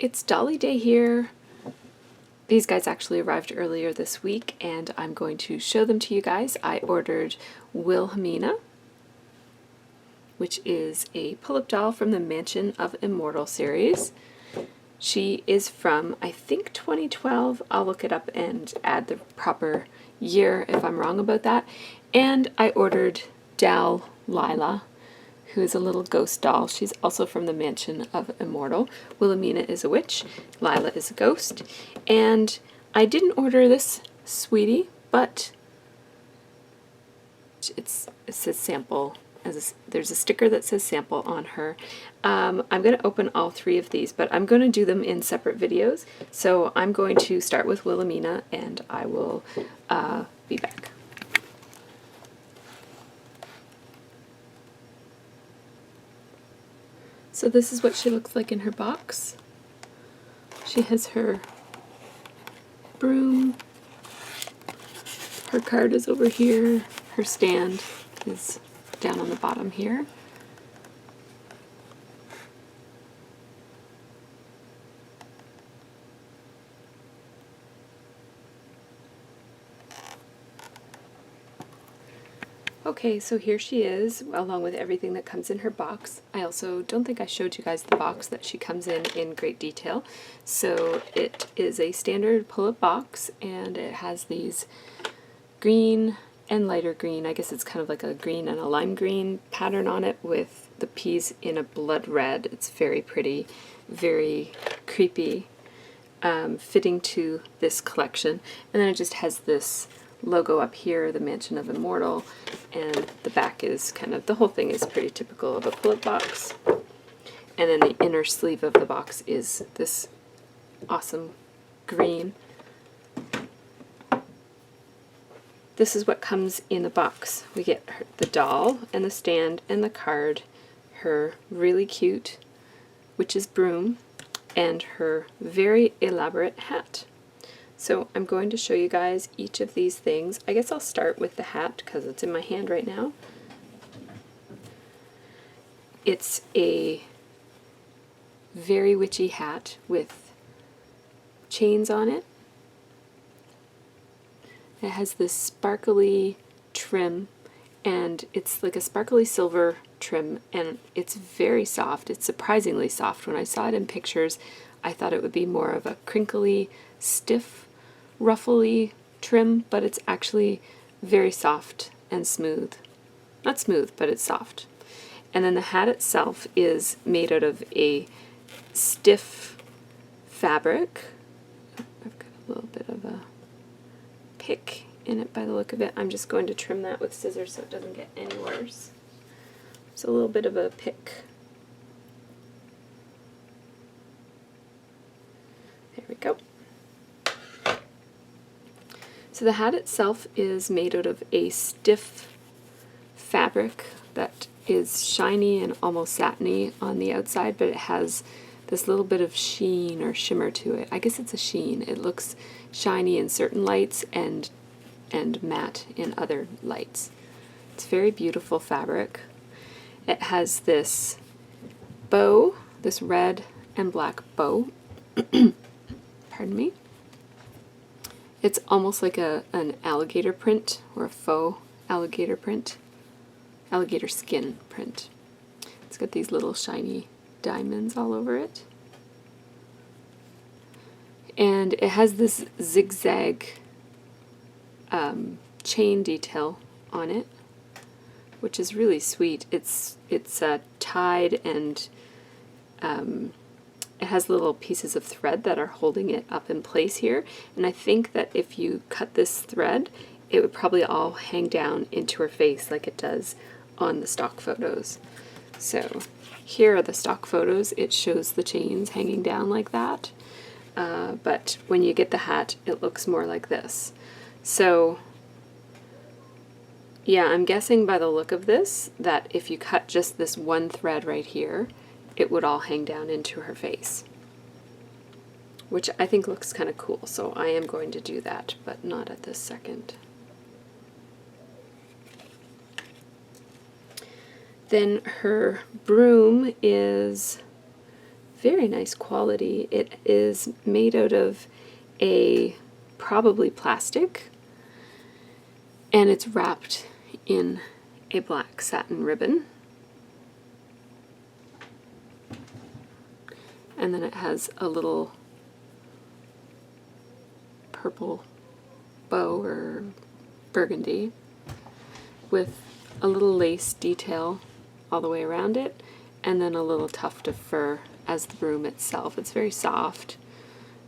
It's Dolly Day here. These guys actually arrived earlier this week and I'm going to show them to you guys. I ordered Wilhelmina, which is a pull-up doll from the Mansion of Immortal series. She is from, I think, 2012. I'll look it up and add the proper year if I'm wrong about that. And I ordered Dal Lila, who is a little ghost doll. She's also from the Mansion of Immortal. Wilhelmina is a witch, Lila is a ghost. And I didn't order this sweetie, but it says sample. There's a sticker that says sample on her. I'm going to open all three of these, but I'm going to do them in separate videos. So I'm going to start with Wilhelmina, and I will be back. So this is what she looks like in her box. She has her broom, her card is over here, her stand is down on the bottom here. Okay, so here she is, along with everything that comes in her box. I also don't think I showed you guys the box that she comes in great detail. So it is a standard pull-up box, and it has these green and lighter green, I guess it's kind of like a green and a lime green pattern on it with the peas in a blood red. It's very pretty, very creepy, fitting to this collection. And then it just has this logo up here, the Mansion of Immortal, and the back is kind of, the whole thing is pretty typical of a pull-up box. And then the inner sleeve of the box is this awesome green. This is what comes in the box. We get the doll and the stand and the card, her really cute witch's broom, and her very elaborate hat. So I'm going to show you guys each of these things. I guess I'll start with the hat because it's in my hand right now. It's a very witchy hat with chains on it. It has this sparkly trim, and it's like a sparkly silver trim, and it's very soft. It's surprisingly soft. When I saw it in pictures, I thought it would be more of a crinkly, stiff, ruffly trim, but it's actually very soft and smooth. Not smooth, but it's soft. And then the hat itself is made out of a stiff fabric. I've got a little bit of a pick in it by the look of it. I'm just going to trim that with scissors so it doesn't get any worse. It's a little bit of a pick. There we go. So the hat itself is made out of a stiff fabric that is shiny and almost satiny on the outside, but it has this little bit of sheen or shimmer to it. I guess it's a sheen. It looks shiny in certain lights and matte in other lights. It's very beautiful fabric. It has this bow, this red and black bow. Pardon me. It's almost like an alligator print, or a faux alligator print, alligator skin print. It's got these little shiny diamonds all over it. And it has this zigzag chain detail on it, which is really sweet. It's tied, and it has little pieces of thread that are holding it up in place here, and I think that if you cut this thread, it would probably all hang down into her face like it does on the stock photos. So here are the stock photos. It shows the chains hanging down like that, but when you get the hat, it looks more like this. So yeah, I'm guessing by the look of this that if you cut just this one thread right here, it would all hang down into her face, which I think looks kind of cool, so I am going to do that, but not at this second. Then her broom is very nice quality. It is made out of a probably plastic, and it's wrapped in a black satin ribbon. And then it has a little purple bow or burgundy with a little lace detail all the way around it, and then a little tuft of fur as the broom itself. It's very soft,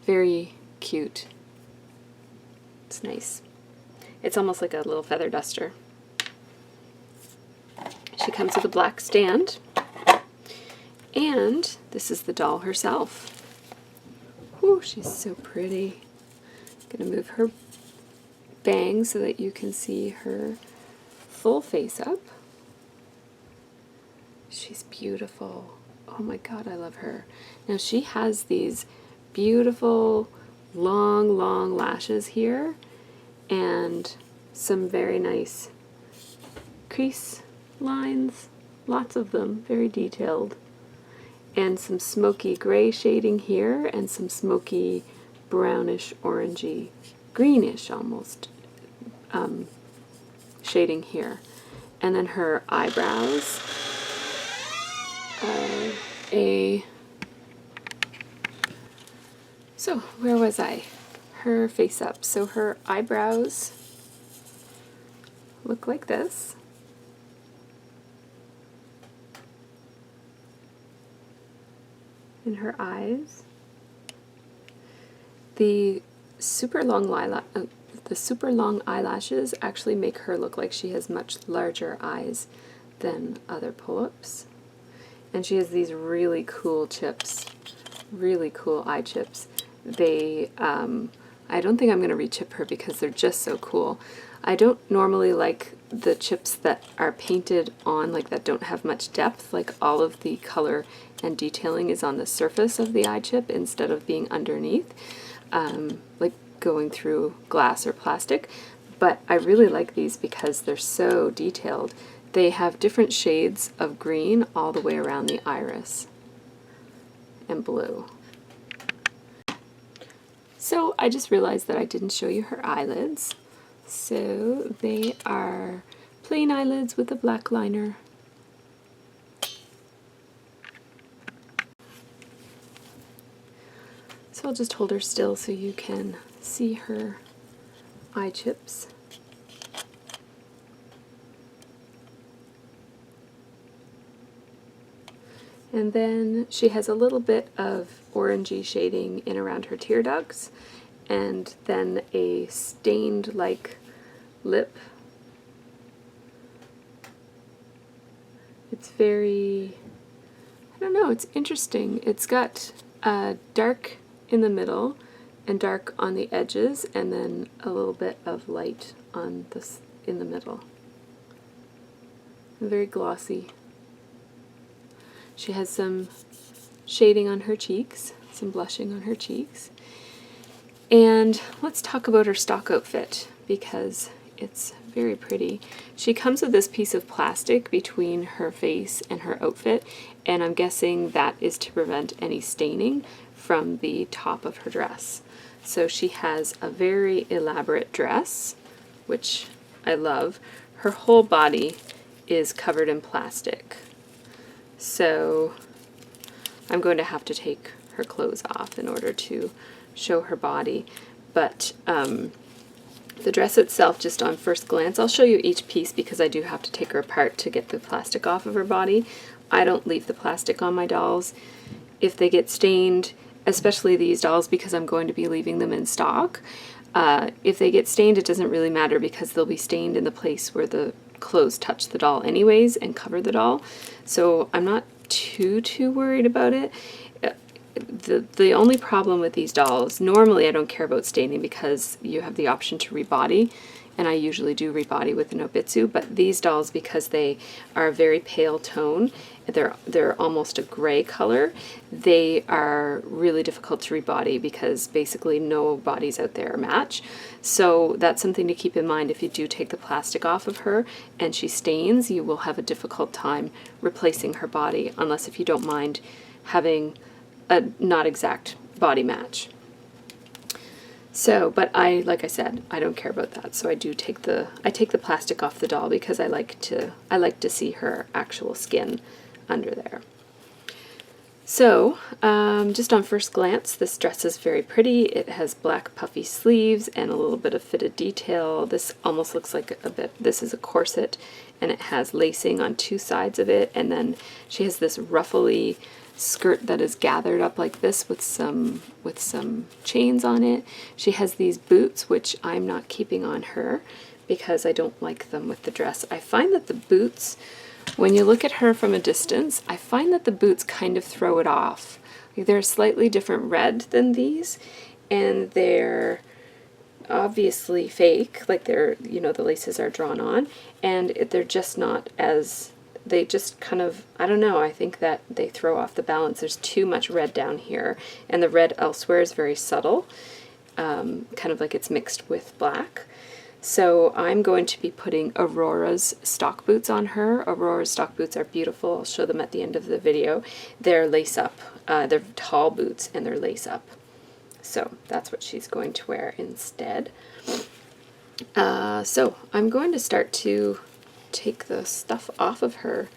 very cute. It's nice. It's almost like a little feather duster. She comes with a black stand, and this is the doll herself. Whew, she's so pretty. I'm gonna move her bangs so that you can see her full face up. She's beautiful. Oh my God, I love her. Now she has these beautiful long lashes here and some very nice crease lines, lots of them, very detailed, and some smoky gray shading here and some smoky brownish orangey greenish almost shading here. And then her eyebrows so where was I? Her face up. So her eyebrows look like this. And her eyes. The super long eyelashes actually make her look like she has much larger eyes than other pull-ups. And she has these really cool chips, really cool eye chips. They, I don't think I'm going to re-chip her because they're just so cool. I don't normally like the chips that are painted on, like that don't have much depth, like all of the color and detailing is on the surface of the eye chip instead of being underneath, like going through glass or plastic. But I really like these because they're so detailed. They have different shades of green all the way around the iris and blue. So I just realized that I didn't show you her eyelids. So they are plain eyelids with a black liner. So I'll just hold her still so you can see her eye chips. And then she has a little bit of orangey shading in around her tear ducts, and then a stained like lip. It's very, I don't know, it's interesting. It's got dark in the middle and dark on the edges, and then a little bit of light on this in the middle. Very glossy. She has some shading on her cheeks, some blushing on her cheeks. And let's talk about her stock outfit because it's very pretty. She comes with this piece of plastic between her face and her outfit, and I'm guessing that is to prevent any staining from the top of her dress. So she has a very elaborate dress, which I love. Her whole body is covered in plastic. So I'm going to have to take her clothes off in order to show her body. But the dress itself, just on first glance, I'll show you each piece because I do have to take her apart to get the plastic off of her body. I don't leave the plastic on my dolls. If they get stained, especially these dolls because I'm going to be leaving them in stock, if they get stained, it doesn't really matter because they'll be stained in the place where the clothes touch the doll anyways and cover the doll. So I'm not too worried about it. The only problem with these dolls, normally I don't care about staining because you have the option to rebody, and I usually do rebody with an Obitsu, but these dolls, because they are a very pale tone, they're almost a gray color, they are really difficult to rebody because basically no bodies out there match. So that's something to keep in mind. If you do take the plastic off of her and she stains, you will have a difficult time replacing her body, unless if you don't mind having a not exact body match. So, but like I said, I don't care about that. So I take the plastic off the doll because I like to see her actual skin under there. So, just on first glance, this dress is very pretty. It has black puffy sleeves and a little bit of fitted detail. This almost looks like this is a corset, and it has lacing on two sides of it, and then she has this ruffly skirt that is gathered up like this with some chains on it. She has these boots, which I'm not keeping on her because I don't like them with the dress. I find that the boots, when you look at her from a distance, I find that the boots kind of throw it off. They're a slightly different red than these, and they're obviously fake, like they're, the laces are drawn on, and they're just not as, they just kind of, I don't know, I think that they throw off the balance. There's too much red down here, and the red elsewhere is very subtle, kind of like it's mixed with black. So I'm going to be putting Aurora's stock boots on her. Aurora's stock boots are beautiful. I'll show them at the end of the video. They're lace up. They're tall boots and they're lace up. So that's what she's going to wear instead. So I'm going to start to take the stuff off of her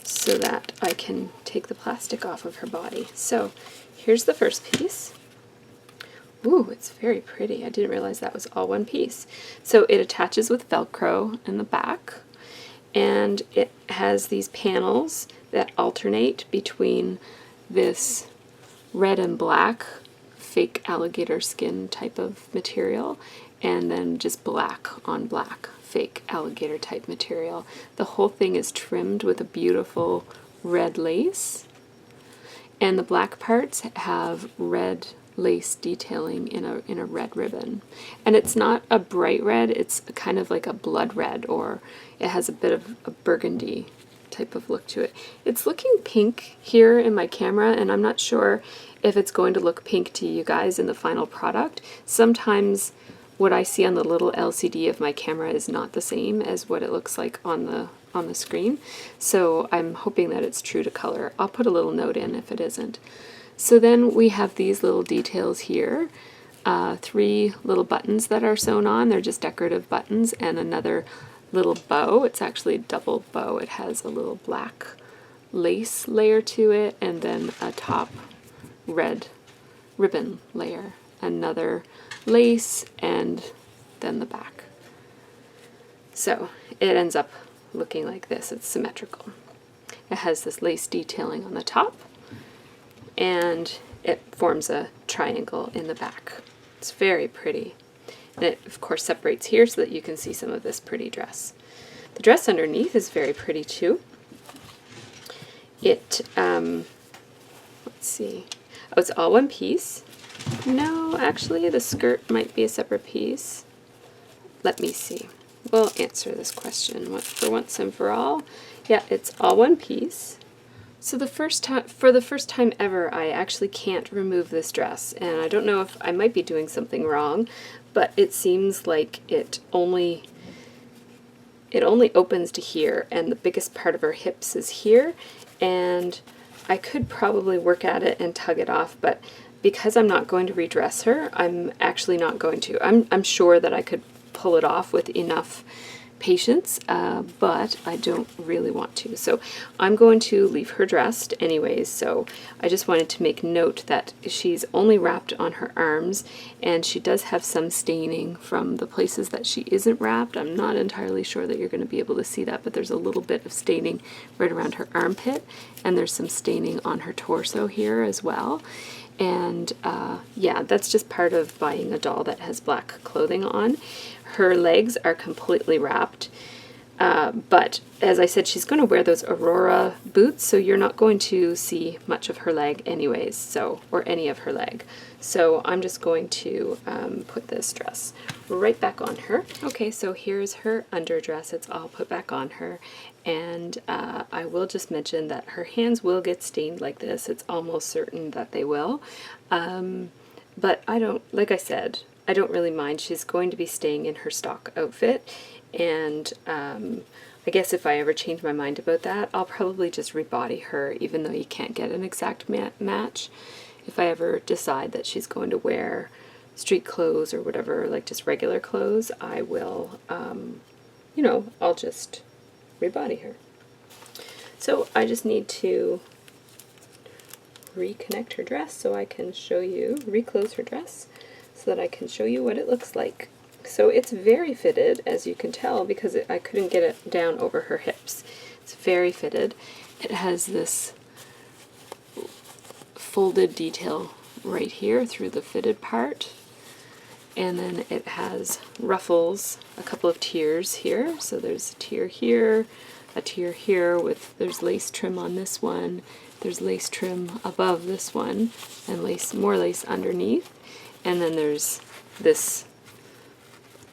so that I can take the plastic off of her body. So here's the first piece. Ooh, it's very pretty. I didn't realize that was all one piece. So it attaches with Velcro in the back, and it has these panels that alternate between this red and black fake alligator skin type of material, and then just black on black fake alligator type material. The whole thing is trimmed with a beautiful red lace, and the black parts have red lace detailing in a red ribbon. And it's not a bright red, it's kind of like a blood red, or it has a bit of a burgundy type of look to it. It's looking pink here in my camera, and I'm not sure if it's going to look pink to you guys in the final product. Sometimes what I see on the little LCD of my camera is not the same as what it looks like on the screen. So I'm hoping that it's true to color. I'll put a little note in if it isn't. So then we have these little details here, 3 little buttons that are sewn on. They're just decorative buttons, and another little bow. It's actually a double bow. It has a little black lace layer to it, and then a top red ribbon layer, another lace, and then the back. So it ends up looking like this. It's symmetrical. It has this lace detailing on the top, and it forms a triangle in the back. It's very pretty. And it, of course, separates here so that you can see some of this pretty dress. The dress underneath is very pretty, too. It, let's see. Oh, it's all one piece. No, actually, the skirt might be a separate piece. Let me see. We'll answer this question for once and for all. Yeah, it's all one piece. So for the first time ever, I actually can't remove this dress, and I don't know if I might be doing something wrong, but it seems like it only opens to here, and the biggest part of her hips is here, and I could probably work at it and tug it off, but because I'm not going to redress her, I'm actually not going to. I'm sure that I could pull it off with enough patience, but I don't really want to. So I'm going to leave her dressed anyways, so I just wanted to make note that she's only wrapped on her arms, and she does have some staining from the places that she isn't wrapped. I'm not entirely sure that you're going to be able to see that, but there's a little bit of staining right around her armpit, and there's some staining on her torso here as well. And yeah, that's just part of buying a doll that has black clothing on. Her legs are completely wrapped, but as I said, she's going to wear those Aurora boots, so you're not going to see much of her leg anyways, so, or any of her leg. So I'm just going to put this dress right back on her. Okay, so here's her underdress. It's all put back on her, and I will just mention that her hands will get stained like this. It's almost certain that they will, but I don't, like I said, I don't really mind. She's going to be staying in her stock outfit, and I guess if I ever change my mind about that, I'll probably just rebody her, even though you can't get an exact match. If I ever decide that she's going to wear street clothes or whatever, like just regular clothes, I will, you know, I'll just rebody her. So I just need to reconnect her dress so I can show you, reclose her dress so that I can show you what it looks like. So it's very fitted, as you can tell, because I couldn't get it down over her hips. It's very fitted. It has this folded detail right here through the fitted part, and then it has ruffles, a couple of tiers here. So there's a tier here, a tier here there's lace trim on this one, there's lace trim above this one, and more lace underneath, and then there's this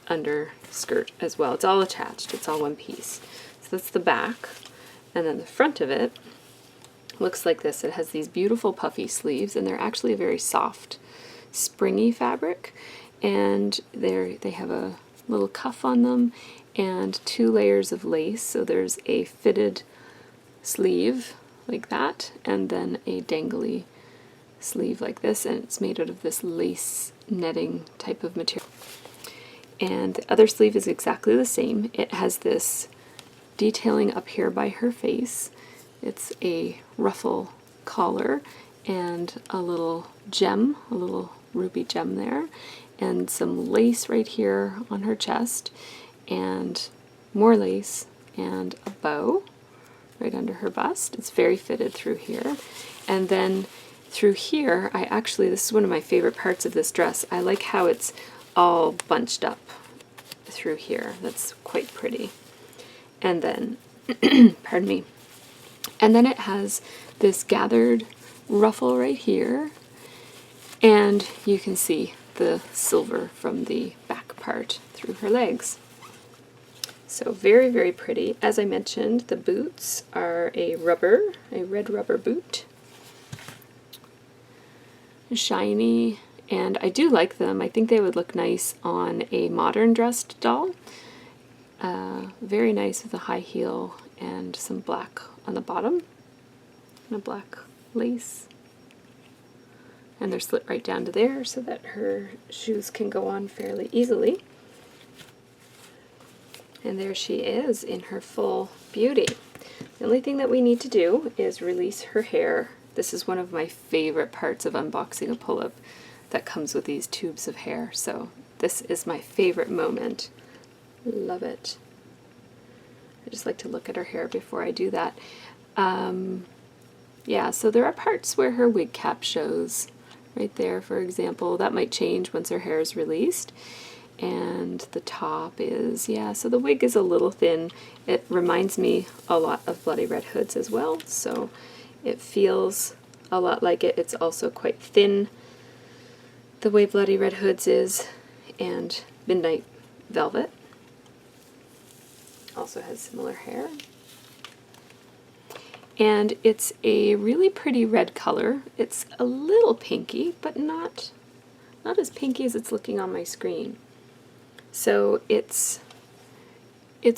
under skirt as well. It's all attached, it's all one piece. So that's the back, and then the front of it looks like this. It has these beautiful puffy sleeves, and they're actually a very soft, springy fabric, and they have a little cuff on them and 2 layers of lace. So there's a fitted sleeve like that, and then a dangly sleeve like this, and it's made out of this lace netting type of material. And the other sleeve is exactly the same. It has this detailing up here by her face. It's a ruffle collar and a little gem, a little ruby gem there, and some lace right here on her chest, and more lace, and a bow right under her bust. It's very fitted through here. And then through here, this is one of my favorite parts of this dress. I like how it's all bunched up through here. That's quite pretty. And then, pardon me, and then it has this gathered ruffle right here, and you can see the silver from the back part through her legs. So very, very pretty. As I mentioned, the boots are a red rubber boot. Shiny, and I do like them. I think they would look nice on a modern dressed doll. Very nice with a high heel and some black on the bottom, and a black lace. And they're slit right down to there so that her shoes can go on fairly easily. And there she is in her full beauty. The only thing that we need to do is release her hair. This is one of my favorite parts of unboxing a pull-up, that comes with these tubes of hair. So this is my favorite moment. Love it. I just like to look at her hair before I do that. Yeah, so there are parts where her wig cap shows. Right there, for example. That might change once her hair is released. And the top is, yeah, so the wig is a little thin. It reminds me a lot of Bloody Red Hood's as well, so it feels a lot like it. It's also quite thin, the way Bloody Red Hood's is, and Midnight Velvet also has similar hair. And it's a really pretty red color. It's a little pinky, but not as pinky as it's looking on my screen. So it's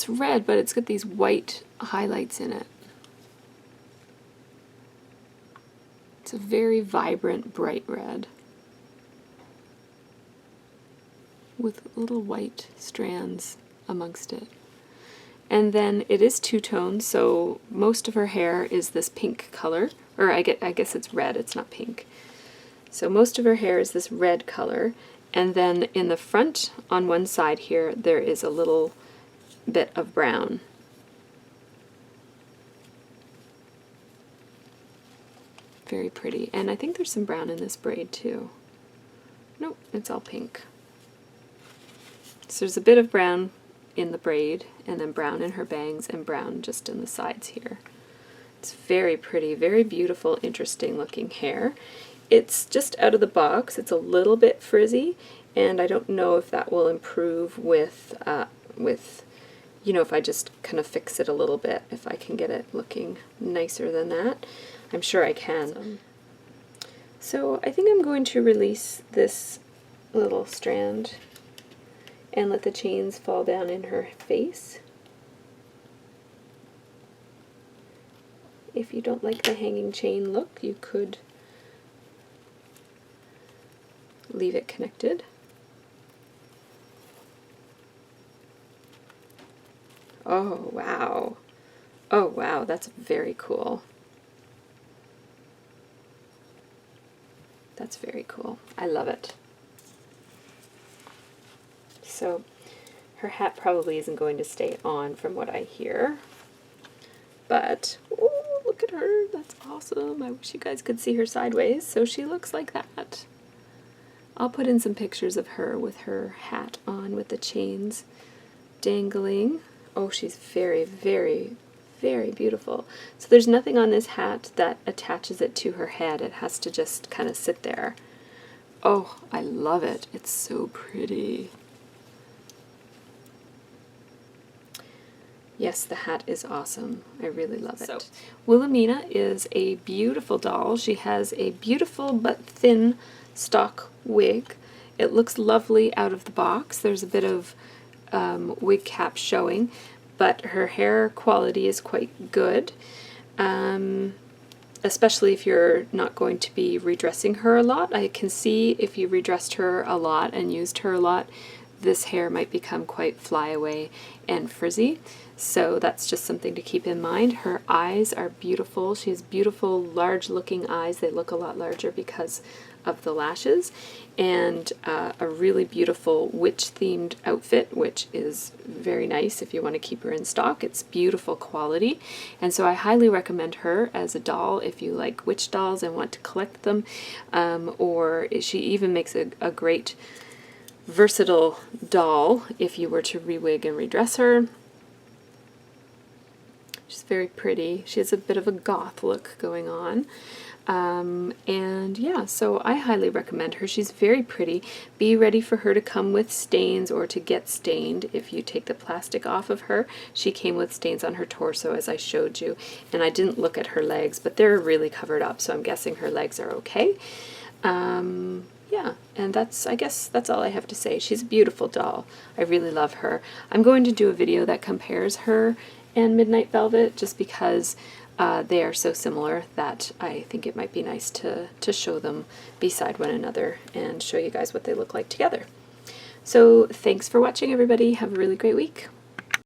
red, but it's got these white highlights in it. It's a very vibrant, bright red with little white strands amongst it. And then it is two-tone, so most of her hair is this pink color, or I guess it's red, it's not pink. So most of her hair is this red color, and then in the front on one side here there is a little bit of brown. Very pretty. And I think there's some brown in this braid too. Nope, it's all pink. So there's a bit of brown in the braid, and then brown in her bangs, and brown just in the sides here. It's very pretty, very beautiful, interesting looking hair. It's just out of the box. It's a little bit frizzy, and I don't know if that will improve with you know, if I just kind of fix it a little bit, if I can get it looking nicer than that. I'm sure I can. So I think I'm going to release this little strand and let the chains fall down in her face. If you don't like the hanging chain look, you could leave it connected. Oh, wow. Oh, wow, that's very cool. That's very cool. I love it. So her hat probably isn't going to stay on from what I hear. But, oh, look at her. That's awesome. I wish you guys could see her sideways. So she looks like that. I'll put in some pictures of her with her hat on with the chains dangling. Oh, she's very, very, very beautiful. So there's nothing on this hat that attaches it to her head. It has to just kind of sit there. Oh, I love it. It's so pretty. Yes, the hat is awesome. I really love it. So, Wilhelmina is a beautiful doll. She has a beautiful but thin stock wig. It looks lovely out of the box. There's a bit of wig cap showing, but her hair quality is quite good, especially if you're not going to be redressing her a lot. I can see if you redressed her a lot and used her a lot, this hair might become quite flyaway and frizzy. So that's just something to keep in mind. Her eyes are beautiful. She has beautiful, large-looking eyes. They look a lot larger because of the lashes. And a really beautiful witch-themed outfit, which is very nice if you want to keep her in stock. It's beautiful quality. And so I highly recommend her as a doll if you like witch dolls and want to collect them. Or she even makes a great versatile doll if you were to re-wig and redress her. She's very pretty. She has a bit of a goth look going on. And yeah, so I highly recommend her. She's very pretty. Be ready for her to come with stains or to get stained if you take the plastic off of her. She came with stains on her torso, as I showed you, and I didn't look at her legs, but they're really covered up, so I'm guessing her legs are okay. Yeah, and I guess that's all I have to say. She's a beautiful doll. I really love her. I'm going to do a video that compares her and Midnight Velvet just because they are so similar that I think it might be nice to show them beside one another and show you guys what they look like together. So thanks for watching, everybody. Have a really great week.